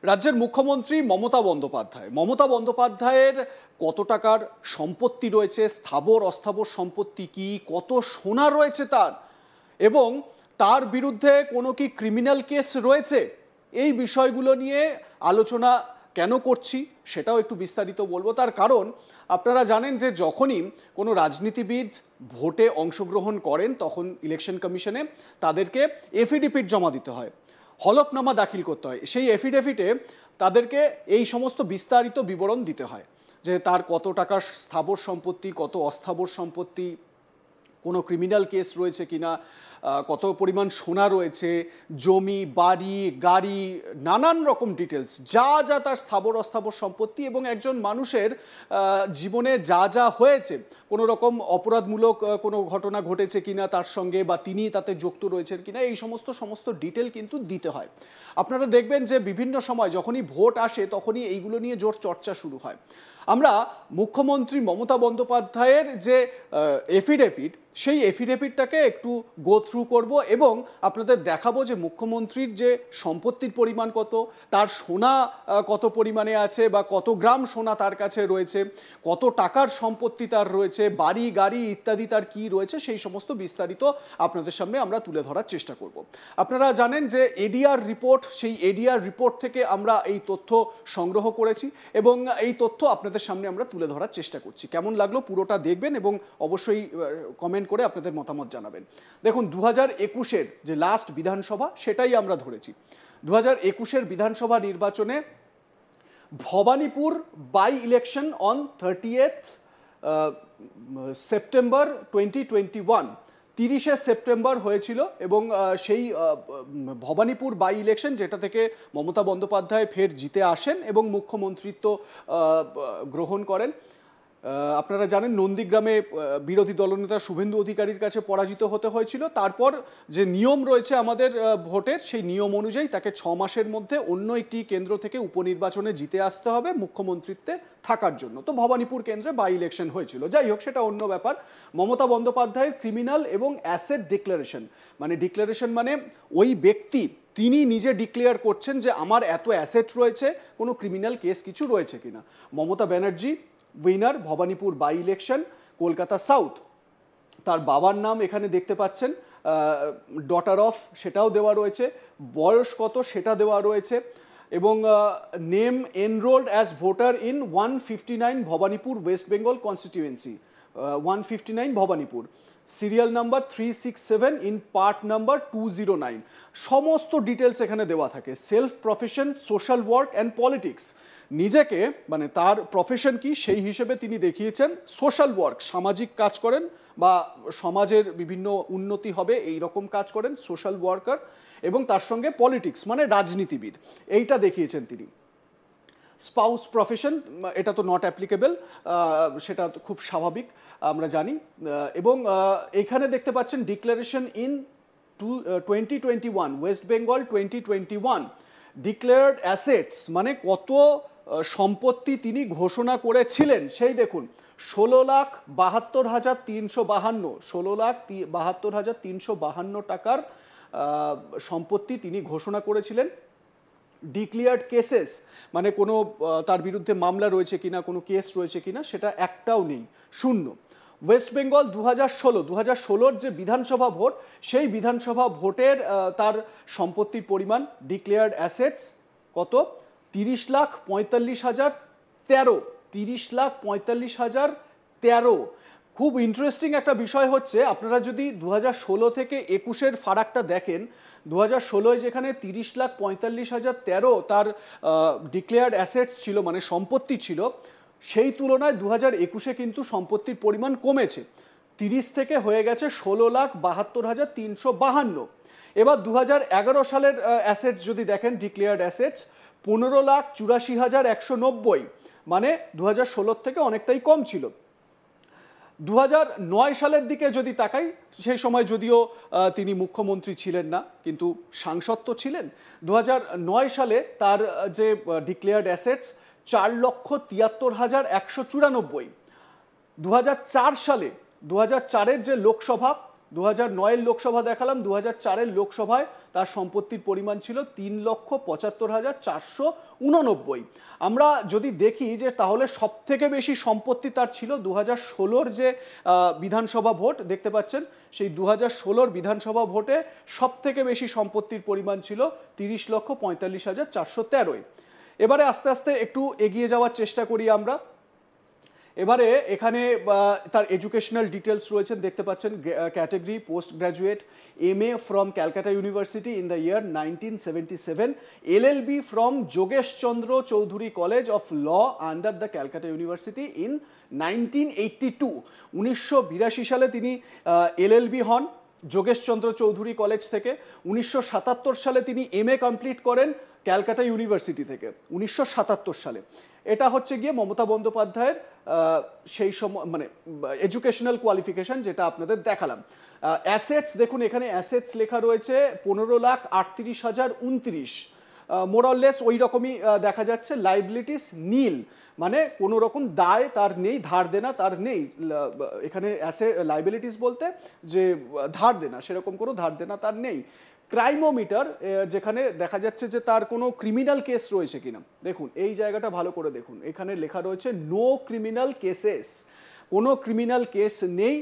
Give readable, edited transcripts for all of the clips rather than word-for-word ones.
রাজ্যের মুখ্যমন্ত্রী মমতা বন্দ্যোপাধ্যায়ের কত টাকার সম্পত্তি রয়েছে, স্থাবর অস্থাবর সম্পত্তি কি, কত সোনা রয়েছে তার, এবং তার বিরুদ্ধে কোনো কি ক্রিমিনাল কেস রয়েছে, এই বিষয়গুলো নিয়ে আলোচনা কেন করছি সেটাও একটু বিস্তারিত বলবো। তার কারণ আপনারা জানেন যে যখনই কোনো রাজনীতিবিদ ভোটে অংশগ্রহণ করেন তখন ইলেকশন কমিশনে তাদেরকে এফিডেভিট জমা দিতে হয়, হলফনামা দাখিল করতে হয়। সেই এফিডেভিটে তাদেরকে এই সমস্ত বিস্তারিত বিবরণ দিতে হয় যে তার কত টাকা স্থাবর সম্পত্তি, কত অস্থাবর সম্পত্তি, কোনো ক্রিমিনাল কেস রয়েছে কিনা, কত পরিমাণ সোনা রয়েছে, জমি, বাড়ি, গাড়ি, নানান রকম ডিটেলস, যা যা তার স্থাবর অস্থাবর সম্পত্তি এবং একজন মানুষের জীবনে যা যা হয়েছে, কোনো রকম অপরাধমূলক কোনো ঘটনা ঘটেছে কিনা তার সঙ্গে, বা তিনি তাতে যুক্ত রয়েছেন কিনা, এই সমস্ত ডিটেল কিন্তু দিতে হয়। আপনারা দেখবেন যে বিভিন্ন সময় যখনই ভোট আসে তখনই এইগুলো নিয়ে জোর চর্চা শুরু হয়। আমরা মুখ্যমন্ত্রী মমতা বন্দ্যোপাধ্যায়ের যে এফিডেভিট, সেই এফিডেভিটটাকে একটু গো থ্রু করব এবং আপনাদের দেখাবো যে মুখ্যমন্ত্রীর যে সম্পত্তির পরিমাণ কত, তার সোনা কত পরিমাণে আছে বা কত গ্রাম সোনা তার কাছে রয়েছে, কত টাকার সম্পত্তি তার রয়েছে, বাড়ি গাড়ি ইত্যাদি তার কি রয়েছে, সেই সমস্ত বিস্তারিত আপনাদের সামনে আমরা তুলে ধরার চেষ্টা করব। আপনারা জানেন যে এডিআর রিপোর্ট, সেই এডিআর রিপোর্ট থেকে আমরা এই তথ্য সংগ্রহ করেছি এবং এই তথ্য আপনাদের সামনে আমরা তুলে ধরার চেষ্টা করছি। কেমন লাগলো পুরোটা দেখবেন এবং অবশ্যই কমেন্ট করে আপনাদের মতামত জানাবেন। দেখুন, 2021-এর যে লাস্ট বিধানসভা সেটাই আমরা ধরেছি। 2021-এর বিধানসভা নির্বাচনে Bhabanipur by election on 30th September 2021, 30শে সেপ্টেম্বর হয়েছিল এবং সেই ভবানীপুর বাই ইলেকশন, যেটা থেকে মমতা বন্দ্যোপাধ্যায় ফের জিতে আসেন এবং মুখ্যমন্ত্রিত্ব গ্রহণ করেন। আপনারা জানেন নন্দীগ্রামে বিরোধী দলনেতা শুভেন্দু অধিকারীর কাছে পরাজিত হতে হয়েছিল। তারপর যে নিয়ম রয়েছে আমাদের ভোটের, সেই নিয়ম অনুযায়ী তাকে 6 মাসের মধ্যে অন্য একটি কেন্দ্র থেকে উপনির্বাচনে জিতে আসতে হবে মুখ্যমন্ত্রিত্বে থাকার জন্য। তো ভবানীপুর কেন্দ্রে বাই ইলেকশন হয়েছিল। যাই হোক, সেটা অন্য ব্যাপার। মমতা বন্দ্যোপাধ্যায়ের ক্রিমিনাল এবং অ্যাসেট ডিক্লারেশন, মানে ওই ব্যক্তি তিনি নিজে ডিক্লেয়ার করছেন যে আমার এত অ্যাসেট রয়েছে, কোনো ক্রিমিনাল কেস কিছু রয়েছে কিনা। Mamata Banerjee winner Bhabanipur by election, Kolkata south. তার বাবার নাম এখানে দেখতে পাচ্ছেন, ডটার অফ সেটাও দেওয়া রয়েছে, বয়স কত সেটা দেওয়া রয়েছে, এবং name enrolled as voter in 159 Bhabanipur West Bengal constituency, 159 Bhabanipur, serial number 367 in part number 209। সমস্ত ডিটেলস এখানে দেওয়া থাকে। Self profession social work and politics, নিজেকে মানে তার প্রফেশন কি সেই হিসেবে তিনি দেখিয়েছেন সোশ্যাল ওয়ার্ক, সামাজিক কাজ করেন বা সমাজের বিভিন্ন উন্নতি হবে এই রকম কাজ করেন, সোশ্যাল ওয়ার্কার, এবং তার সঙ্গে পলিটিক্স মানে রাজনীতিবিদ, এইটা দেখিয়েছেন তিনি। স্পাউস প্রফেশন, এটা তো নট অ্যাপ্লিকেবল, সেটা খুব স্বাভাবিক আমরা জানি। এবং এখানে দেখতে পাচ্ছেন declaration in 2021 West Bengal 2021, declared assets মানে কত সম্পত্তি তিনি ঘোষণা করেছিলেন সেই দেখুন, 16,72,352, 16,72,352 টাকার সম্পত্তি তিনি ঘোষণা করেছিলেন। ডিক্লেয়ার্ড কেসেস মানে কোনো তার বিরুদ্ধে মামলা রয়েছে কিনা, কোনো কেস রয়েছে কিনা, সেটা একটাও নেই, শূন্য। ওয়েস্ট বেঙ্গল 2016 যে বিধানসভা ভোট, সেই বিধানসভা ভোটের তার সম্পত্তির পরিমাণ, ডিক্লেয়ার্ড অ্যাসেটস কত, 30,45,013, 30,45,013। খুব ইন্টারেস্টিং একটা বিষয় হচ্ছে, আপনারা যদি 2016 থেকে 21-এর ফারাকটা দেখেন, 2016-য় যেখানে 30,45,013 তার ডিক্লেয়ার্ড অ্যাসেটস ছিল মানে সম্পত্তি ছিল, সেই তুলনায় 2021-এ কিন্তু সম্পত্তির পরিমাণ কমেছে, 30 থেকে হয়ে গেছে 16,72,352। এবার 2011 সালের অ্যাসেটস যদি দেখেন, ডিক্লেয়ার্ড অ্যাসেটস 15,84,190, মানে 2016 থেকে অনেকটাই কম ছিল। 2009 সালের দিকে যদি তাকাই, সেই সময় যদিও তিনি মুখ্যমন্ত্রী ছিলেন না কিন্তু সাংসদ তো ছিলেন, 2009 সালে তার যে ডিক্লেয়ার্ড অ্যাসেটস 4,73,194। 2004 সালে 2004-এর যে লোকসভা 2009-এর লোকসভা দেখালাম, 2004-এর লোকসভায় তার সম্পত্তির পরিমাণ ছিল 3,75,489। আমরা যদি দেখি যে তাহলে সব থেকে বেশি সম্পত্তি তার ছিল 2016-র যে বিধানসভা ভোট দেখতে পাচ্ছেন, সেই 2016-র বিধানসভা ভোটে সব থেকে বেশি সম্পত্তির পরিমাণ ছিল 30,45,413। এবারে আস্তে আস্তে একটু এগিয়ে যাওয়ার চেষ্টা করি আমরা। এবারে এখানে তার এডুকেশনাল ডিটেলস রয়েছে দেখতে পাচ্ছেন, category post graduate, MA from Calcutta University in the year 1977, LLB from Jogesh Chandra Chaudhuri College of Law under the Calcutta University in 1982। 1982 সালে তিনি LLB হন যোগেশ চন্দ্র চৌধুরী কলেজ থেকে। 1977 সালে তিনি MA কমপ্লিট করেন ক্যালকাটা ইউনিভার্সিটি থেকে 1977 সালে। এটা হচ্ছে গিয়ে মমতা বন্দ্যোপাধ্যায়ের সেই সময় মানে এডুকেশনাল কোয়ালিফিকেশন যেটা আপনাদের দেখালাম। অ্যাসেটস দেখুন, এখানে অ্যাসেটস লেখা রয়েছে 15,38,029, মোরাললেস ওই রকমই দেখা যাচ্ছে। লাইবিলিটিস নীল, মানে কোনো রকম দায় তার নেই, ধার দেনা তার নেই। এখানে লাইবিলিটিস বলতে যে ধার দেনা, সেরকম কোনো ধার দেনা তার নেই। ক্রাইমোমিটার, যেখানে দেখা যাচ্ছে যে তার কোনো ক্রিমিনাল কেস রয়েছে কিনা, দেখুন এই জায়গাটা ভালো করে দেখুন, এখানে লেখা রয়েছে নো ক্রিমিনাল কেসেস, কোনো ক্রিমিনাল কেস নেই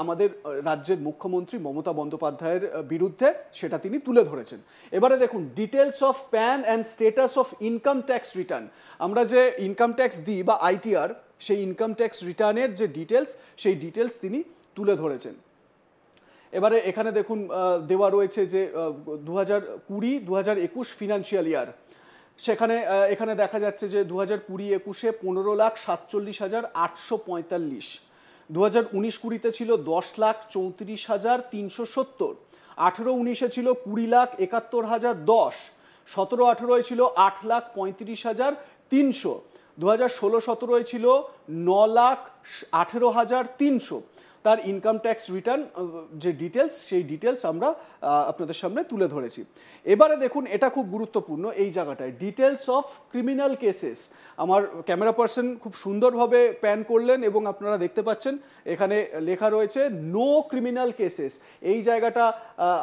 আমাদের রাজ্যের মুখ্যমন্ত্রী মমতা বন্দ্যোপাধ্যায়ের বিরুদ্ধে, সেটা তিনি তুলে ধরেছেন। এবারে দেখুন details of pan and status of income tax return, আমরা যে ইনকাম ট্যাক্স দিই বা ITR, সেই ইনকাম ট্যাক্স রিটার্নের যে ডিটেলস, সেই ডিটেলস তিনি তুলে ধরেছেন। এবারে এখানে দেখুন দেওয়া রয়েছে যে 2020-2021 ফিনান্সিয়াল ইয়ার, সেখানে এখানে দেখা যাচ্ছে যে 2020-21-এ 15,47,845, 2019-20 ছিল 10,34,370, 18-19-এ ছিল 20,71,010, 17-18-এ ছিল 8,35,300, 2016-17-এ ছিল 9,18,300। তার ইনকাম ট্যাক্স রিটার্ন যে ডিটেলস, সেই ডিটেলস আমরা আপনাদের সামনে তুলে ধরেছি। এবারে দেখুন এটা খুব গুরুত্বপূর্ণ এই জায়গাটায়, ডিটেলস অফ ক্রিমিনাল কেসেস। আমার ক্যামেরা পার্সন খুব সুন্দরভাবে প্যান করলেন এবং আপনারা দেখতে পাচ্ছেন এখানে লেখা রয়েছে নো ক্রিমিনাল কেসেস। এই জায়গাটা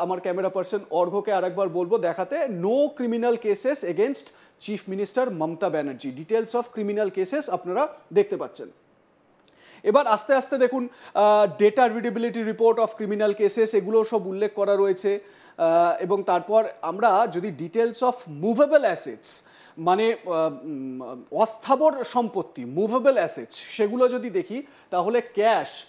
আমার ক্যামেরা পার্সন অর্ঘ্যকে আরেকবার বলবো দেখাতে, no criminal cases against chief minister Mamata Banerjee. Details of criminal cases আপনারা দেখতে পাচ্ছেন। এবার আস্তে আস্তে দেখুন data readability report of criminal cases, এগুলো সব উল্লেখ করা রয়েছে। এবং তারপর আমরা যদি ডিটেলস অফ মুভেবল অ্যাসেটস, মানে অস্থাবর সম্পত্তি, মুভেবল অ্যাসেটস, সেগুলো যদি দেখি তাহলে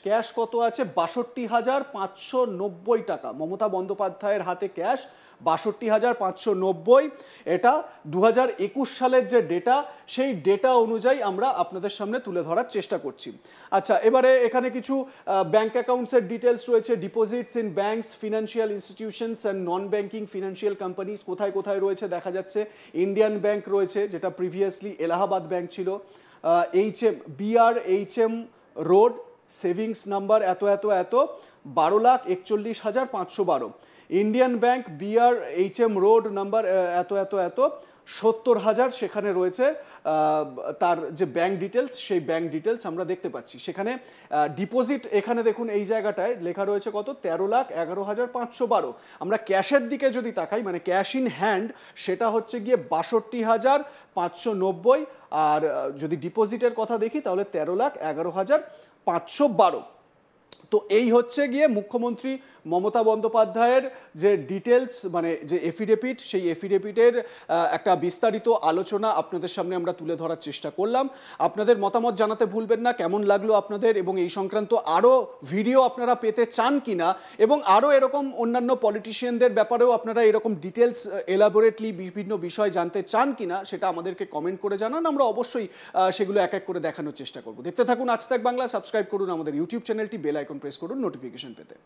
ক্যাশ কত আছে, 62,590 টাকা। মমতা বন্দ্যোপাধ্যায়ের হাতে ক্যাশ 62,590। এটা 2021 সালের যে ডেটা, সেই ডেটা অনুযায়ী আমরা আপনাদের সামনে তুলে ধরার চেষ্টা করছি। আচ্ছা, এবারে এখানে কিছু ব্যাংক অ্যাকাউন্টসের ডিটেলস রয়েছে, deposits in banks, financial institutions and non banking financial companies কোথায় কোথায় রয়েছে দেখা যাচ্ছে। ইন্ডিয়ান ব্যাংক রয়েছে, যেটা প্রিভিয়াসলি এলাহাবাদ ব্যাংক ছিল। BR-HM রোড, সেভিংস নাম্বার এত এত এত, 12,41,512। Indian bank BR-HM road number এত এত এত, 70,000 সেখানে রয়েছে তার যে ব্যাংক ডিটেলস, সেই ব্যাংক ডিটেলস আমরা দেখতে পাচ্ছি। সেখানে ডিপোজিট এখানে দেখুন এই জায়গাটায় লেখা রয়েছে কত, 13,11,512। আমরা ক্যাশের দিকে যদি তাকাই, মানে ক্যাশ ইন হ্যান্ড, সেটা হচ্ছে গিয়ে 62,590। আর যদি ডিপোজিটের কথা দেখি তাহলে 13,11,512। তো এই হচ্ছে গিয়ে মুখ্যমন্ত্রী মমতা বন্দ্যোপাধ্যায়ের যে ডিটেলস, মানে যে এফিডেভিট, সেই এফিডেভিটের একটা বিস্তারিত আলোচনা আপনাদের সামনে আমরা তুলে ধরার চেষ্টা করলাম। আপনাদের মতামত জানাতে ভুলবেন না, কেমন লাগলো আপনাদের, এবং এই সংক্রান্ত আরও ভিডিও আপনারা পেতে চান কিনা, এবং আরও এরকম অন্যান্য পলিটিশিয়ানদের ব্যাপারেও আপনারা এরকম ডিটেলস এলাবোরেটলি বিভিন্ন বিষয় জানতে চান কিনা, সেটা আমাদেরকে কমেন্ট করে জানান। আমরা অবশ্যই সেগুলো এক এক করে দেখানোর চেষ্টা করব। দেখতে থাকুন আজ তাক বাংলা, সাবস্ক্রাইব করুন আমাদের ইউটিউব চ্যানেলটি, বেল আইকন প্রেস করুন নোটিফিকেশন পেতে।